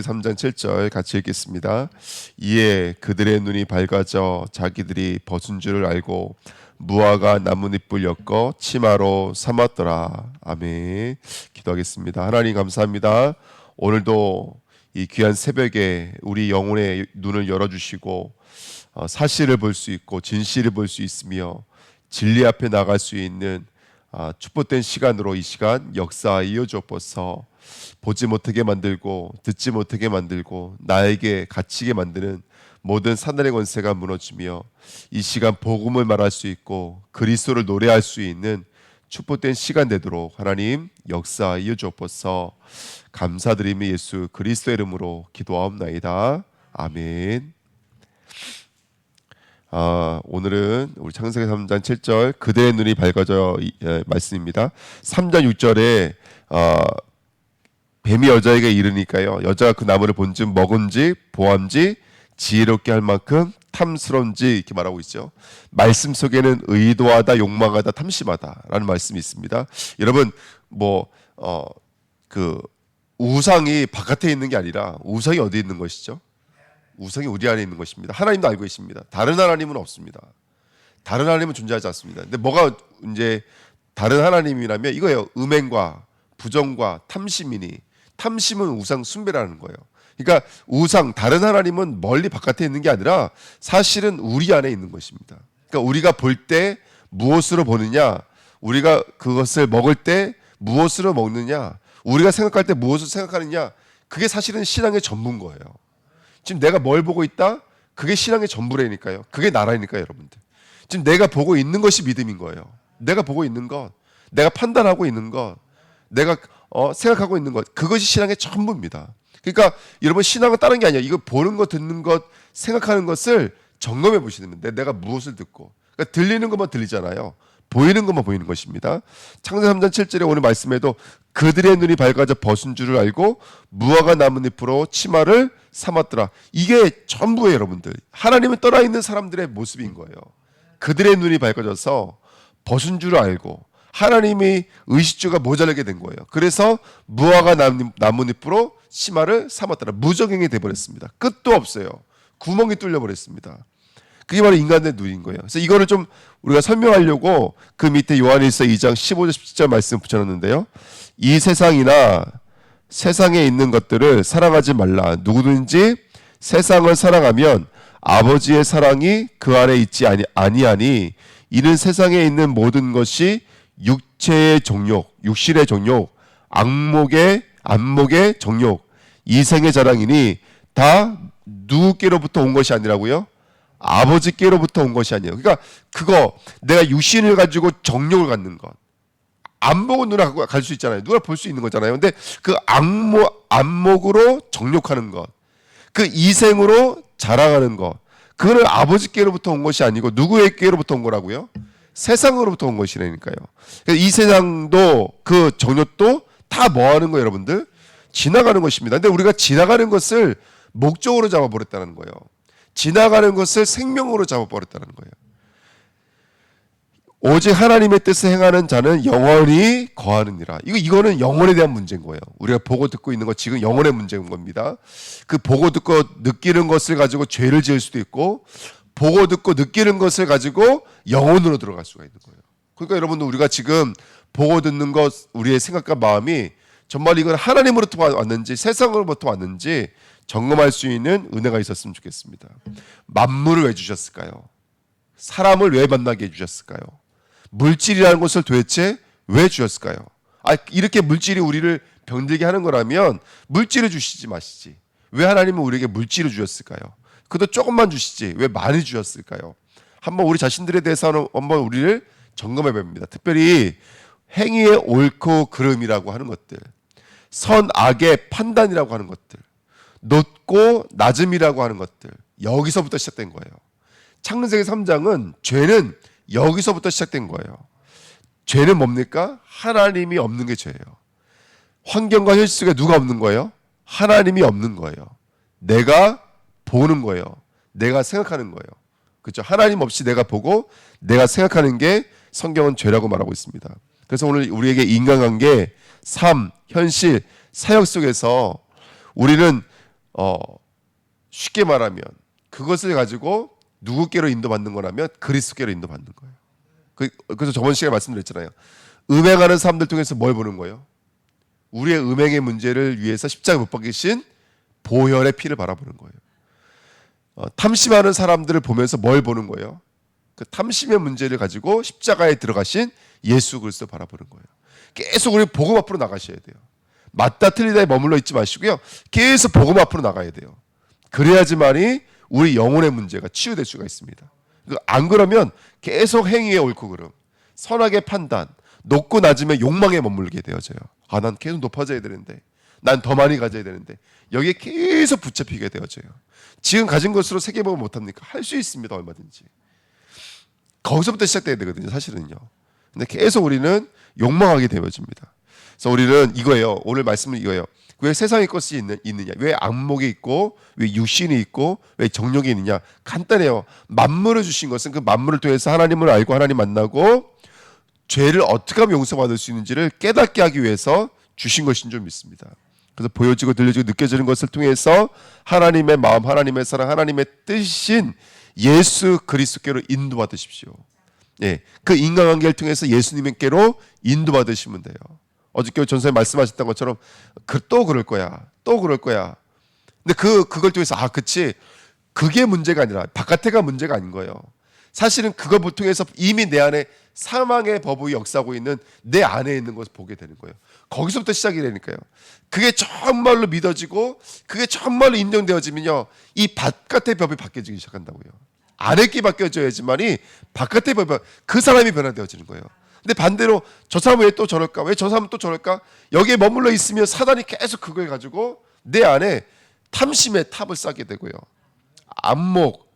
3장 7절 같이 읽겠습니다. 이에 그들의 눈이 밝아져 자기들이 벗은 줄을 알고 무화과 나뭇잎을 엮어 치마로 삼았더라. 아멘. 기도하겠습니다. 하나님 감사합니다. 오늘도 이 귀한 새벽에 우리 영혼의 눈을 열어주시고 사실을 볼 수 있고 진실을 볼 수 있으며 진리 앞에 나갈 수 있는 축복된 시간으로 이 시간 역사하여 주옵소서. 보지 못하게 만들고 듣지 못하게 만들고 나에게 갇히게 만드는 모든 사단의 권세가 무너지며 이 시간 복음을 말할 수 있고 그리스도를 노래할 수 있는 축복된 시간 되도록 하나님 역사하여 주옵소서. 감사드리며 예수 그리스도의 이름으로 기도하옵나이다. 아멘. 오늘은 우리 창세기 3장 7절 그대의 눈이 밝아져 말씀입니다. 3장 6절에 뱀이 여자에게 이르니까요, 여자가 그 나무를 본즉 먹은지 보암지 지혜롭게 할 만큼 탐스러운지 이렇게 말하고 있죠. 말씀 속에는 의도하다, 욕망하다, 탐심하다라는 말씀이 있습니다. 여러분 그 우상이 바깥에 있는 게 아니라 우상이 어디에 있는 것이죠? 우상이 우리 안에 있는 것입니다. 하나님도 알고 계십니다. 다른 하나님은 없습니다. 다른 하나님은 존재하지 않습니다. 근데 뭐가 이제 다른 하나님이라면 이거예요. 음행과 부정과 탐심이니, 탐심은 우상 숭배라는 거예요. 그러니까 우상, 다른 하나님은 멀리 바깥에 있는 게 아니라 사실은 우리 안에 있는 것입니다. 그러니까 우리가 볼 때 무엇으로 보느냐, 우리가 그것을 먹을 때 무엇으로 먹느냐, 우리가 생각할 때 무엇을 생각하느냐, 그게 사실은 신앙의 전부인 거예요. 지금 내가 뭘 보고 있다? 그게 신앙의 전부라니까요. 그게 나라니까요, 여러분들. 지금 내가 보고 있는 것이 믿음인 거예요. 내가 보고 있는 것, 내가 판단하고 있는 것, 내가 생각하고 있는 것, 그것이 신앙의 전부입니다. 그러니까 여러분, 신앙은 다른 게 아니야. 이거 보는 것, 듣는 것, 생각하는 것을 점검해 보시면 돼. 내가 무엇을 듣고, 그러니까 들리는 것만 들리잖아요. 보이는 것만 보이는 것입니다. 창세기 3장 7절에 오늘 말씀에도 그들의 눈이 밝아져 벗은 줄을 알고 무화과 나뭇잎으로 치마를 삼았더라. 이게 전부예요, 여러분들. 하나님은 떠나 있는 사람들의 모습인 거예요. 그들의 눈이 밝아져서 벗은 줄을 알고 하나님이 의식주가 모자라게 된 거예요. 그래서 무화과 나뭇잎으로 치마를 삼았더라. 무적행이 돼버렸습니다. 끝도 없어요. 구멍이 뚫려버렸습니다. 그게 바로 인간의 눈인 거예요. 그래서 이거를 좀 우리가 설명하려고 그 밑에 요한일서 2장 15절 17절 말씀 붙여놨는데요. 이 세상이나 세상에 있는 것들을 사랑하지 말라. 누구든지 세상을 사랑하면 아버지의 사랑이 그 안에 있지 아니하니 이는 세상에 있는 모든 것이 육체의 정욕, 육신의 정욕, 안목의 정욕, 이생의 자랑이니 다 누구께로부터 온 것이 아니라고요? 아버지께로부터 온 것이 아니에요. 그러니까 그거 내가 육신을 가지고 정욕을 갖는 것, 안목은 누가 갈 수 있잖아요. 누가 볼 수 있는 거잖아요. 근데 그 안목으로 정욕하는 것, 그 이생으로 자랑하는 것, 그거는 아버지께로부터 온 것이 아니고 누구에게로부터 온 거라고요? 세상으로부터 온 것이라니까요. 이 세상도 그 정욕도 다 뭐 하는 거예요, 여러분들? 지나가는 것입니다. 근데 우리가 지나가는 것을 목적으로 잡아버렸다는 거예요. 지나가는 것을 생명으로 잡아버렸다는 거예요. 오직 하나님의 뜻을 행하는 자는 영원히 거하느니라. 이거는 영혼에 대한 문제인 거예요. 우리가 보고 듣고 있는 거 지금 영혼의 문제인 겁니다. 그 보고 듣고 느끼는 것을 가지고 죄를 지을 수도 있고, 보고 듣고 느끼는 것을 가지고 영혼으로 들어갈 수가 있는 거예요. 그러니까 여러분들, 우리가 지금 보고 듣는 것, 우리의 생각과 마음이 정말 이건 하나님으로부터 왔는지 세상으로부터 왔는지 점검할 수 있는 은혜가 있었으면 좋겠습니다. 만물을 왜 주셨을까요? 사람을 왜 만나게 해주셨을까요? 물질이라는 것을 도대체 왜 주셨을까요? 이렇게 물질이 우리를 병들게 하는 거라면 물질을 주시지 마시지. 왜 하나님은 우리에게 물질을 주셨을까요? 그도 조금만 주시지 왜 많이 주셨을까요? 한번 우리 자신들에 대해서는 한번 우리를 점검해 봅니다. 특별히 행위의 옳고 그름이라고 하는 것들, 선악의 판단이라고 하는 것들, 높고 낮음이라고 하는 것들, 여기서부터 시작된 거예요. 창세기 3장은 죄는 여기서부터 시작된 거예요. 죄는 뭡니까? 하나님이 없는 게 죄예요. 환경과 현실 속에 누가 없는 거예요? 하나님이 없는 거예요. 내가 보는 거예요. 내가 생각하는 거예요. 그렇죠? 하나님 없이 내가 보고 내가 생각하는 게 성경은 죄라고 말하고 있습니다. 그래서 오늘 우리에게 인간관계, 삶, 현실, 사역 속에서 우리는 쉽게 말하면 그것을 가지고 누구께로 인도받는 거라면 그리스도께로 인도받는 거예요. 그래서 저번 시간에 말씀드렸잖아요. 음행하는 사람들 통해서 뭘 보는 거예요? 우리의 음행의 문제를 위해서 십자가에 못 박히신 보혈의 피를 바라보는 거예요. 탐심하는 사람들을 보면서 뭘 보는 거예요? 그 탐심의 문제를 가지고 십자가에 들어가신 예수 그리스도 바라보는 거예요. 계속 우리 복음 앞으로 나가셔야 돼요. 맞다 틀리다에 머물러 있지 마시고요. 계속 복음 앞으로 나가야 돼요. 그래야지만이 우리 영혼의 문제가 치유될 수가 있습니다. 안 그러면 계속 행위의 옳고 그름, 선악의 판단, 높고 낮음의 욕망에 머물게 되어져요. 난 계속 높아져야 되는데, 난 더 많이 가져야 되는데, 여기에 계속 붙잡히게 되어져요. 지금 가진 것으로 세계복음 못합니까? 할 수 있습니다. 얼마든지. 거기서부터 시작돼야 되거든요. 사실은요. 근데 계속 우리는 욕망하게 되어집니다. 그래서 우리는 이거예요. 오늘 말씀은 이거예요. 왜 세상의 것이 있느냐? 왜 안목이 있고, 왜 육신이 있고, 왜 정욕이 있느냐? 간단해요. 만물을 주신 것은 그 만물을 통해서 하나님을 알고 하나님 만나고 죄를 어떻게 하면 용서받을 수 있는지를 깨닫게 하기 위해서 주신 것인 줄 믿습니다. 그래서 보여지고 들려지고 느껴지는 것을 통해서 하나님의 마음, 하나님의 사랑, 하나님의 뜻인 예수 그리스도께로 인도받으십시오. 예, 그 인간관계를 통해서 예수님께로 인도받으시면 돼요. 어저께 전사님 말씀하셨던 것처럼 또 그럴 거야, 또 그럴 거야. 근데 그걸 통해서 그치, 그게 문제가 아니라 바깥에가 문제가 아닌 거예요. 사실은 그걸 통해서 이미 내 안에 사망의 법이 역사하고 있는 내 안에 있는 것을 보게 되는 거예요. 거기서부터 시작이 되니까요. 그게 정말로 믿어지고 그게 정말로 인정되어지면요, 이 바깥의 법이 바뀌어지기 시작한다고요. 안에 게 바뀌어져야지만이 바깥의 법이, 그 사람이 변화되어지는 거예요. 근데 반대로 저 사람은 왜 또 저럴까? 왜 저 사람은 또 저럴까? 여기에 머물러 있으면 사단이 계속 그걸 가지고 내 안에 탐심의 탑을 쌓게 되고요. 안목,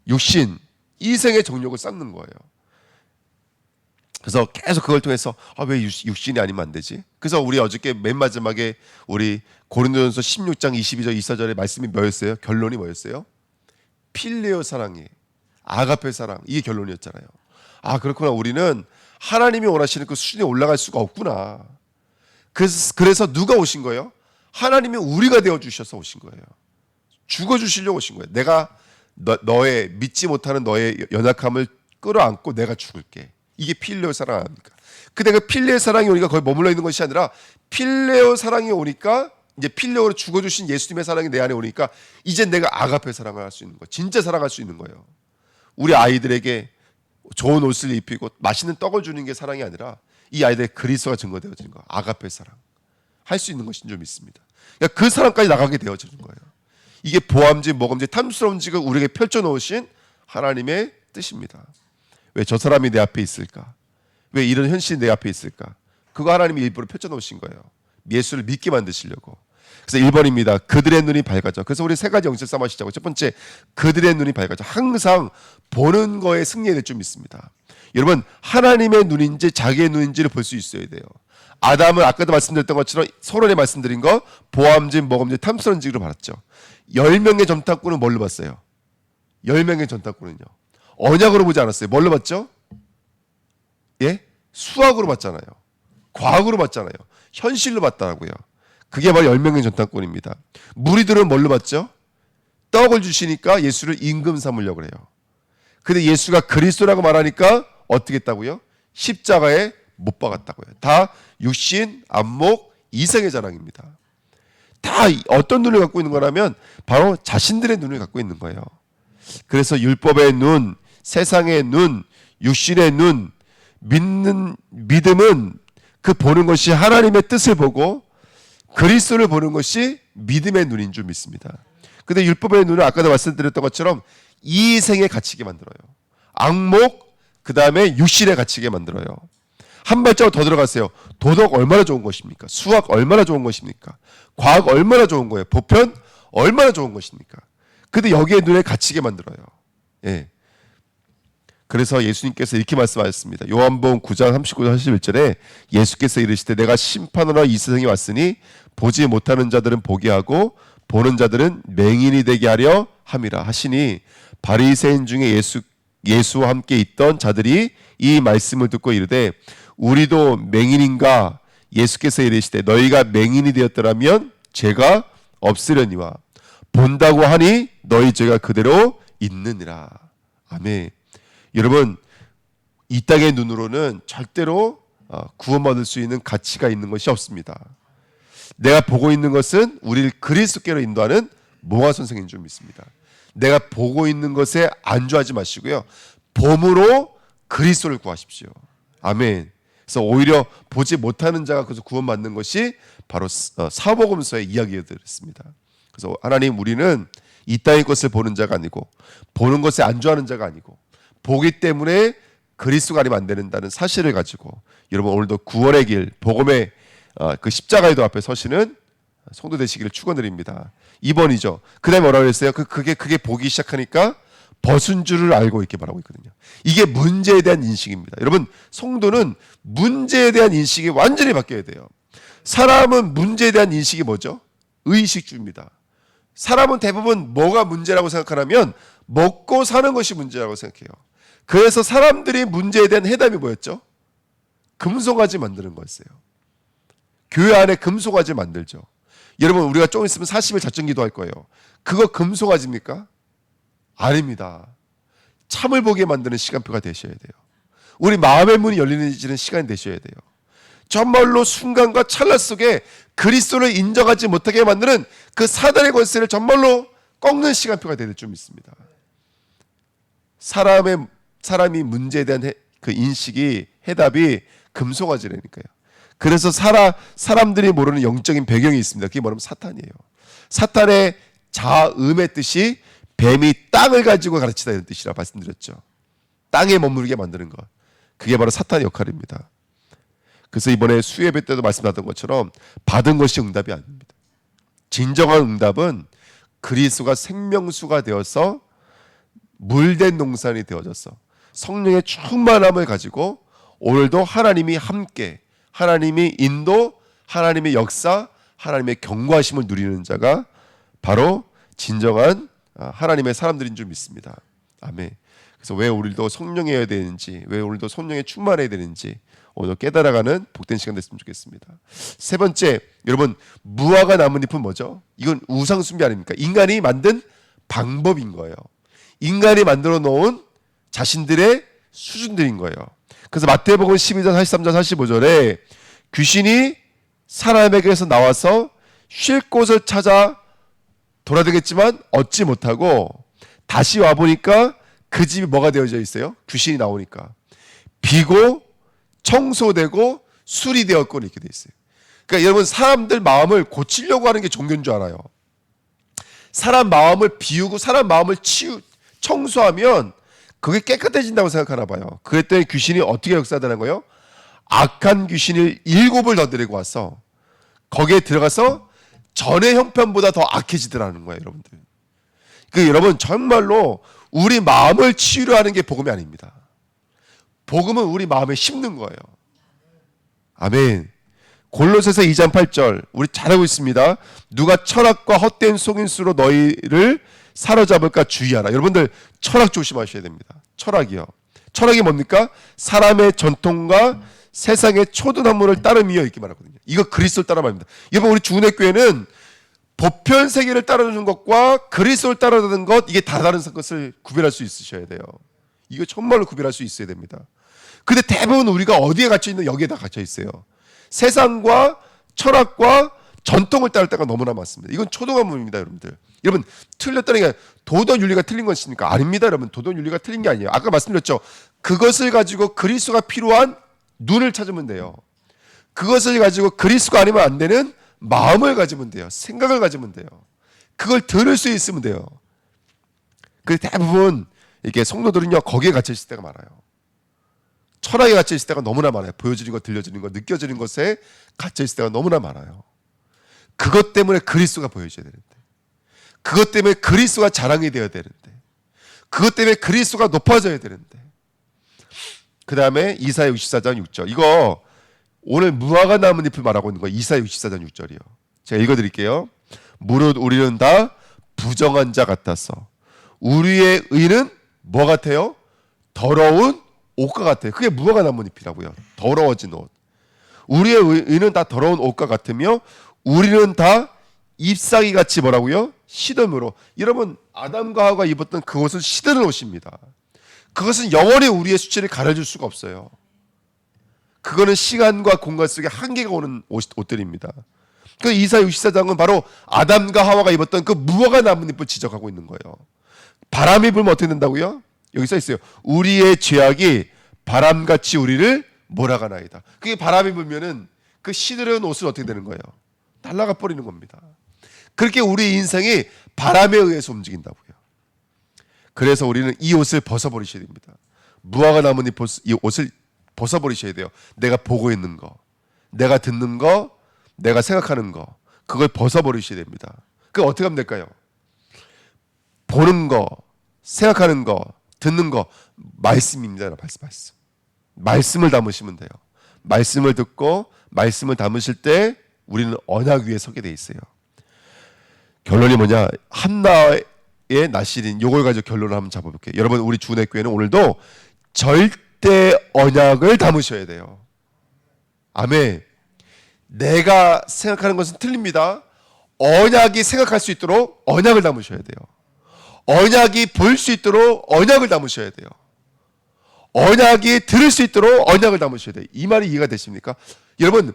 육신, 이생의 정욕을 쌓는 거예요. 그래서 계속 그걸 통해서 왜 육신이 아니면 안 되지? 그래서 우리 어저께 맨 마지막에 우리 고린도전서 16장 22절 24절의 말씀이 뭐였어요? 결론이 뭐였어요? 필레오 사랑이, 아가페 사랑, 이게 결론이었잖아요. 그렇구나. 우리는 하나님이 원하시는 그 수준에 올라갈 수가 없구나. 그래서 누가 오신 거예요? 하나님이 우리가 되어주셔서 오신 거예요. 죽어주시려고 오신 거예요. 내가 너의 믿지 못하는 너의 연약함을 끌어안고 내가 죽을게. 이게 필레오 사랑 아닙니까? 근데 그 필레오 사랑이 오니까 거기 머물러 있는 것이 아니라 필레오 사랑이 오니까, 이제 필레오로 죽어주신 예수님의 사랑이 내 안에 오니까 이제 내가 아가페 사랑을 할 수 있는 거예요. 진짜 사랑할 수 있는 거예요. 우리 아이들에게 좋은 옷을 입히고 맛있는 떡을 주는 게 사랑이 아니라 이 아이들의 그리스도가 증거되어지는 거예요. 아가페 사랑. 할 수 있는 것인 줄 믿습니다. 그러니까 그 사랑까지 나가게 되어지는 거예요. 이게 보암지, 모검지, 탐스러운 지을 우리에게 펼쳐놓으신 하나님의 뜻입니다. 왜 저 사람이 내 앞에 있을까? 왜 이런 현실이 내 앞에 있을까? 그거 하나님이 일부러 펼쳐놓으신 거예요. 예수를 믿게 만드시려고. 그래서 1번입니다. 그들의 눈이 밝아져. 그래서 우리 세 가지 영적 싸움 하시자고. 첫 번째, 그들의 눈이 밝아져. 항상 보는 거에 승리해야 될 줄 믿습니다. 여러분, 하나님의 눈인지 자기의 눈인지를 볼 수 있어야 돼요. 아담은 아까도 말씀드렸던 것처럼 서론에 말씀드린 거 보암진, 먹음진, 탐스러운 지기로 받았죠. 10명의 전탁꾼은 뭘로 봤어요? 10명의 전탁꾼은요, 언약으로 보지 않았어요. 뭘로 봤죠? 예? 수학으로 봤잖아요. 과학으로 봤잖아요. 현실로 봤다고요. 그게 바로 10명의 전탁꾼입니다. 무리들은 뭘로 봤죠? 떡을 주시니까 예수를 임금 삼으려고 해요. 근데 예수가 그리스도라고 말하니까 어떻게 했다고요? 십자가에 못 박았다고요. 다 육신, 안목, 이생의 자랑입니다. 다 어떤 눈을 갖고 있는 거라면 바로 자신들의 눈을 갖고 있는 거예요. 그래서 율법의 눈, 세상의 눈, 육신의 눈, 믿음은 그 보는 것이 하나님의 뜻을 보고 그리스도를 보는 것이 믿음의 눈인 줄 믿습니다. 근데 율법의 눈은 아까도 말씀드렸던 것처럼 이생에 갇히게 만들어요. 안목, 그 다음에 육신에 갇히게 만들어요. 한 발자국 더 들어가세요. 도덕 얼마나 좋은 것입니까? 수학 얼마나 좋은 것입니까? 과학 얼마나 좋은 거예요? 보편 얼마나 좋은 것입니까? 근데 여기에 눈에 갇히게 만들어요. 예. 그래서 예수님께서 이렇게 말씀하셨습니다. 요한복음 9장 39절 41절에 예수께서 이르시되 내가 심판하러 이 세상에 왔으니 보지 못하는 자들은 보게 하고 보는 자들은 맹인이 되게 하려 함이라 하시니, 바리새인 중에 예수와 함께 있던 자들이 이 말씀을 듣고 이르되 우리도 맹인인가? 예수께서 이르시되 너희가 맹인이 되었더라면 죄가 없으려니와 본다고 하니 너희 죄가 그대로 있느니라. 아멘. 여러분, 이 땅의 눈으로는 절대로 구원받을 수 있는 가치가 있는 것이 없습니다. 내가 보고 있는 것은 우리를 그리스도께로 인도하는 몽화 선생인 줄 믿습니다. 내가 보고 있는 것에 안주하지 마시고요, 봄으로 그리스도를 구하십시오. 아멘. 그래서 오히려 보지 못하는 자가 그래서 구원받는 것이 바로 사복음서의 이야기였습니다. 그래서 하나님, 우리는 이 땅의 것을 보는 자가 아니고 보는 것에 안주하는 자가 아니고 보기 때문에 그리스도가 아니면 안 된다는 사실을 가지고 여러분 오늘도 구원의 길, 복음의 그 십자가의 도 앞에 서시는 성도 되시기를 축원드립니다. 2번이죠. 그 다음에 뭐라고 했어요? 그게 보기 시작하니까 벗은 줄을 알고 이렇게 말하고 있거든요. 이게 문제에 대한 인식입니다. 여러분, 성도는 문제에 대한 인식이 완전히 바뀌어야 돼요. 사람은 문제에 대한 인식이 뭐죠? 의식주입니다. 사람은 대부분 뭐가 문제라고 생각하냐면 먹고 사는 것이 문제라고 생각해요. 그래서 사람들이 문제에 대한 해답이 뭐였죠? 금송아지 만드는 거였어요. 교회 안에 금송아지 만들죠. 여러분, 우리가 조금 있으면 40일 작정기도 할 거예요. 그거 금송아지입니까? 아닙니다. 참을 보게 만드는 시간표가 되셔야 돼요. 우리 마음의 문이 열리는 시간이 되셔야 돼요. 정말로 순간과 찰나 속에 그리스도를 인정하지 못하게 만드는 그 사단의 권세를 정말로 꺾는 시간표가 될 줄 믿습니다. 사람이 문제에 대한 그 인식이, 해답이 금송아지라니까요. 그래서 사람들이 모르는 영적인 배경이 있습니다. 그게 뭐냐면 사탄이에요. 사탄의 자음의 뜻이 뱀이 땅을 가지고 가르치다 이런 뜻이라 말씀드렸죠. 땅에 머무르게 만드는 것. 그게 바로 사탄의 역할입니다. 그래서 이번에 수예배 때도 말씀하던 것처럼 받은 것이 응답이 아닙니다. 진정한 응답은 그리스도가 생명수가 되어서 물된 농산이 되어져서 성령의 충만함을 가지고 오늘도 하나님이 함께, 하나님이 인도, 하나님의 역사, 하나님의 경고하심을 누리는 자가 바로 진정한 하나님의 사람들인 줄 믿습니다. 아멘. 그래서 왜 우리도 성령이어야 되는지, 왜 우리도 성령에 충만해야 되는지 오늘 깨달아가는 복된 시간 됐으면 좋겠습니다. 세 번째, 여러분, 무화과 나뭇잎은 뭐죠? 이건 우상 숭배 아닙니까? 인간이 만든 방법인 거예요. 인간이 만들어 놓은 자신들의 수준들인 거예요. 그래서 마태복음 12장 43절 45절에 귀신이 사람에게서 나와서 쉴 곳을 찾아 돌아다녔지만 얻지 못하고 다시 와보니까 그 집이 뭐가 되어져 있어요? 귀신이 나오니까 비고 청소되고 수리되었고 이렇게 돼 있어요. 그러니까 여러분, 사람들 마음을 고치려고 하는 게 종교인 줄 알아요. 사람 마음을 비우고 사람 마음을 청소하면 그게 깨끗해진다고 생각하나 봐요. 그랬더니 귀신이 어떻게 역사하는 거예요? 악한 귀신을 7을 더 데리고 와서 거기에 들어가서 전의 형편보다 더 악해지더라는 거예요, 여러분들. 그 여러분, 정말로 우리 마음을 치유려 하는 게 복음이 아닙니다. 복음은 우리 마음에 심는 거예요. 아멘. 골로새서 2장 8절 우리 잘 알고 있습니다. 누가 철학과 헛된 속임수로 너희를 사로잡을까 주의하라. 여러분들 철학 조심하셔야 됩니다. 철학이요. 철학이 뭡니까? 사람의 전통과 세상의 초등학문을 따름이요 이렇게 말하거든요. 이거 그리스도를 따라 말입니다. 여러분, 우리 주은혜 교회는 보편 세계를 따르는 것과 그리스도를 따르는 것, 이게 다른 것을 구별할 수 있으셔야 돼요. 이거 정말로 구별할 수 있어야 됩니다. 근데 대부분 우리가 어디에 갇혀 있는, 여기에 다 갇혀 있어요. 세상과 철학과 전통을 따를 때가 너무나 많습니다. 이건 초등학문입니다, 여러분들. 여러분, 틀렸다는 게 도덕 윤리가 틀린 것입니까? 아닙니다, 여러분. 도덕 윤리가 틀린 게 아니에요. 아까 말씀드렸죠. 그것을 가지고 그리스도가 필요한 눈을 찾으면 돼요. 그것을 가지고 그리스도가 아니면 안 되는 마음을 가지면 돼요. 생각을 가지면 돼요. 그걸 들을 수 있으면 돼요. 그 대부분 이렇게 성도들은요, 거기에 갇혀 있을 때가 많아요. 철학에 갇혀 있을 때가 너무나 많아요. 보여지는 것, 들려지는 것, 느껴지는 것에 갇혀 있을 때가 너무나 많아요. 그것 때문에 그리스도가 보여져야 되는데, 그것 때문에 그리스도가 자랑이 되어야 되는데, 그것 때문에 그리스도가 높아져야 되는데. 그 다음에 이사야 64장 6절. 이거 오늘 무화과 나뭇잎을 말하고 있는 거예요. 이사야 64장 6절이요. 제가 읽어드릴게요. 무릇 우리는 다 부정한 자 같아서 우리의 의는 뭐 같아요? 더러운 옷과 같아요. 그게 무화과 나뭇잎이라고요. 더러워진 옷. 우리의 의는 다 더러운 옷과 같으며 우리는 다 잎사귀 같이 뭐라고요? 시듬으로. 여러분 아담과 하와가 입었던 그 옷은 시드는 옷입니다. 그것은 영원히 우리의 수치를 가려줄 수가 없어요. 그거는 시간과 공간 속에 한계가 오는 옷들입니다. 그 이사야 64장은 바로 아담과 하와가 입었던 그 무화과 나뭇잎을 지적하고 있는 거예요. 바람이 불면 어떻게 된다고요? 여기 써 있어요. 우리의 죄악이 바람같이 우리를 몰아가나이다. 그게 바람이 불면은 그 시들은 옷은 어떻게 되는 거예요? 날아가 버리는 겁니다. 그렇게 우리 인생이 바람에 의해서 움직인다고요. 그래서 우리는 이 옷을 벗어버리셔야 됩니다. 무화과 나뭇잎 이 옷을 벗어버리셔야 돼요. 내가 보고 있는 거, 내가 듣는 거, 내가 생각하는 거, 그걸 벗어버리셔야 됩니다. 그거 어떻게 하면 될까요? 보는 거, 생각하는 거, 듣는 거 말씀입니다. 말씀. 말씀을 담으시면 돼요. 말씀을 듣고 말씀을 담으실 때 우리는 언약 위에 서게 돼 있어요. 결론이 뭐냐? 한나의 나실인 요걸 가지고 결론을 한번 잡아볼게요. 여러분 우리 주내교회는 오늘도 절대 언약을 담으셔야 돼요. 아멘. 내가 생각하는 것은 틀립니다. 언약이 생각할 수 있도록 언약을 담으셔야 돼요. 언약이 볼 수 있도록 언약을 담으셔야 돼요. 언약이 들을 수 있도록 언약을 담으셔야 돼요. 이 말이 이해가 되십니까? 여러분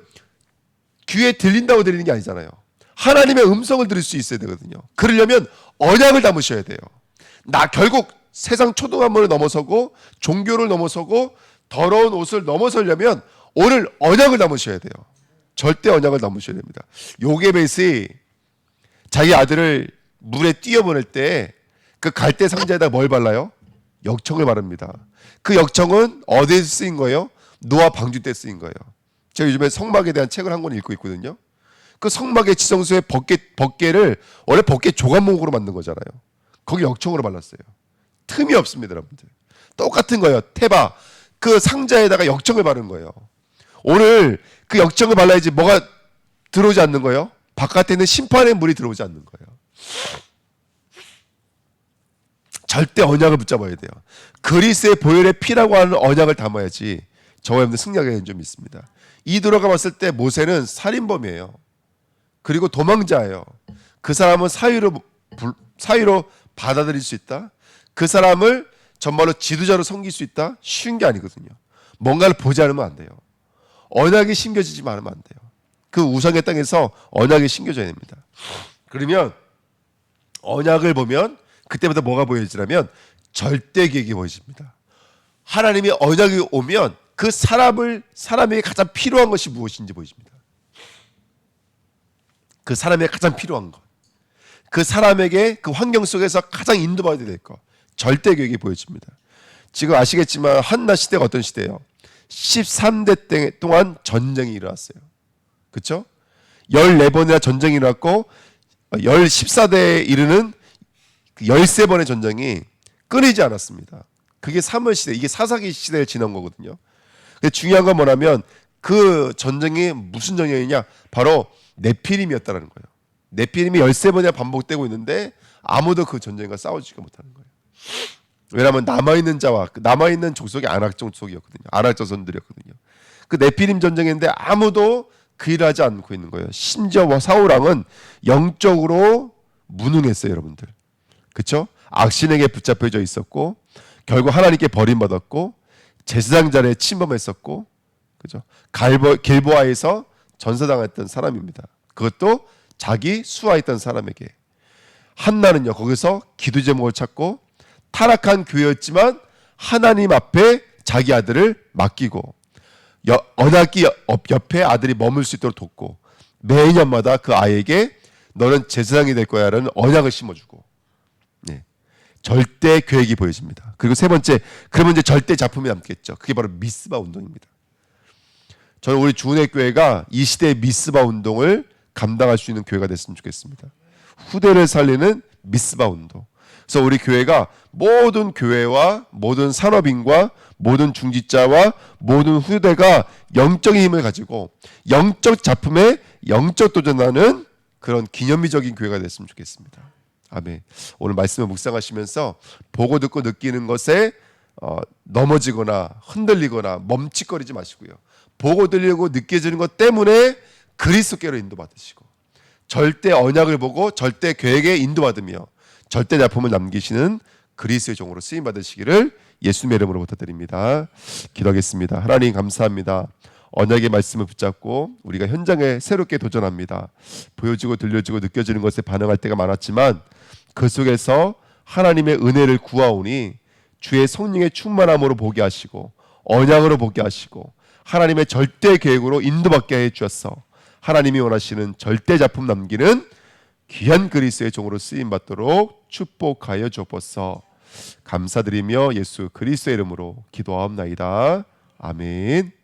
귀에 들린다고 들리는 게 아니잖아요. 하나님의 음성을 들을 수 있어야 되거든요. 그러려면 언약을 담으셔야 돼요. 나 결국 세상 초등학문을 넘어서고 종교를 넘어서고 더러운 옷을 넘어서려면 오늘 언약을 담으셔야 돼요. 절대 언약을 담으셔야 됩니다. 요게벳이 자기 아들을 물에 뛰어보낼 때 그 갈대 상자에다 뭘 발라요? 역청을 바릅니다. 그 역청은 어디에 쓰인 거예요? 노아 방주 때 쓰인 거예요. 제가 요즘에 성막에 대한 책을 한 권 읽고 있거든요. 그 성막의 지성소의 벗개를 원래 벗개 조각목으로 만든 거잖아요. 거기 역청으로 발랐어요. 틈이 없습니다, 여러분들. 똑같은 거예요. 테바 그 상자에다가 역청을 바른 거예요. 오늘 그 역청을 발라야지 뭐가 들어오지 않는 거예요? 바깥에 있는 심판의 물이 들어오지 않는 거예요. 절대 언약을 붙잡아야 돼요. 그리스의 보혈의 피라고 하는 언약을 담아야지 저와 여러분들 승리하게 좀 있습니다. 이 들어가 봤을 때 모세는 살인범이에요. 그리고 도망자예요. 그 사람은 사유로 받아들일 수 있다. 그 사람을 정말로 지도자로 섬길 수 있다. 쉬운 게 아니거든요. 뭔가를 보지 않으면 안 돼요. 언약이 심겨지지 않으면 안 돼요. 그 우상의 땅에서 언약이 심겨져야 됩니다. 그러면 언약을 보면 그때부터 뭐가 보여지냐면 절대 계획이 보여집니다. 하나님의 언약이 오면 그 사람에게 가장 필요한 것이 무엇인지 보여집니다. 그 사람에게 가장 필요한 것, 그 사람에게 그 환경 속에서 가장 인도받아야 될 것, 절대 계획이 보여집니다. 지금 아시겠지만 한나 시대가 어떤 시대예요? 13대 동안 전쟁이 일어났어요. 그렇죠? 14번이나 전쟁이 일어났고 14대에 이르는 13번의 전쟁이 끊이지 않았습니다. 그게 사무엘 시대, 이게 사사기 시대를 지난 거거든요. 근데 중요한 건 뭐냐면 그 전쟁이 무슨 전쟁이냐? 바로 네피림이었다는 거예요. 네피림이 13번이나 반복되고 있는데 아무도 그 전쟁과 싸우지가 못하는 거예요. 왜냐하면 남아있는 자와 남아있는 족속이 아낙 족속이었거든요. 아낙 자손들이었거든요. 그 네피림 전쟁인데 아무도 그 일을 하지 않고 있는 거예요. 심지어 사울왕은 영적으로 무능했어요, 여러분들. 그렇죠? 악신에게 붙잡혀져 있었고 결국 하나님께 버림받았고 제사장 자리에 침범했었고, 그죠? 길보아에서 전사당했던 사람입니다. 그것도 자기 수하했던 사람에게. 한나는요 거기서 기도 제목을 찾고 타락한 교회였지만 하나님 앞에 자기 아들을 맡기고 언약기 옆에 아들이 머물 수 있도록 돕고 매년마다 그 아이에게 너는 제사장이 될 거야라는 언약을 심어주고, 네. 절대 계획이 보여집니다. 그리고 세 번째, 그러면 이제 절대 작품이 남겠죠. 그게 바로 미스바 운동입니다. 저는 우리 주은혜교회가 이 시대의 미스바 운동을 감당할 수 있는 교회가 됐으면 좋겠습니다. 후대를 살리는 미스바 운동. 그래서 우리 교회가 모든 교회와 모든 산업인과 모든 중직자와 모든 후대가 영적인 힘을 가지고 영적 작품에 영적 도전하는 그런 기념비적인 교회가 됐으면 좋겠습니다. 아멘. 오늘 말씀을 묵상하시면서 보고 듣고 느끼는 것에 넘어지거나 흔들리거나 멈칫거리지 마시고요. 보고 들리고 느껴지는 것 때문에 그리스도께로 인도받으시고 절대 언약을 보고 절대 계획에 인도받으며 절대 작품을 남기시는 그리스도의 종으로 쓰임 받으시기를 예수님의 이름으로 부탁드립니다. 기도하겠습니다. 하나님 감사합니다. 언약의 말씀을 붙잡고 우리가 현장에 새롭게 도전합니다. 보여지고 들려지고 느껴지는 것에 반응할 때가 많았지만 그 속에서 하나님의 은혜를 구하오니 주의 성령의 충만함으로 보게 하시고 언약으로 보게 하시고 하나님의 절대 계획으로 인도받게 해 주셔서 하나님이 원하시는 절대 작품 남기는 귀한 그리스도의 종으로 쓰임 받도록 축복하여 주옵소서. 감사드리며 예수 그리스도의 이름으로 기도하옵나이다. 아멘.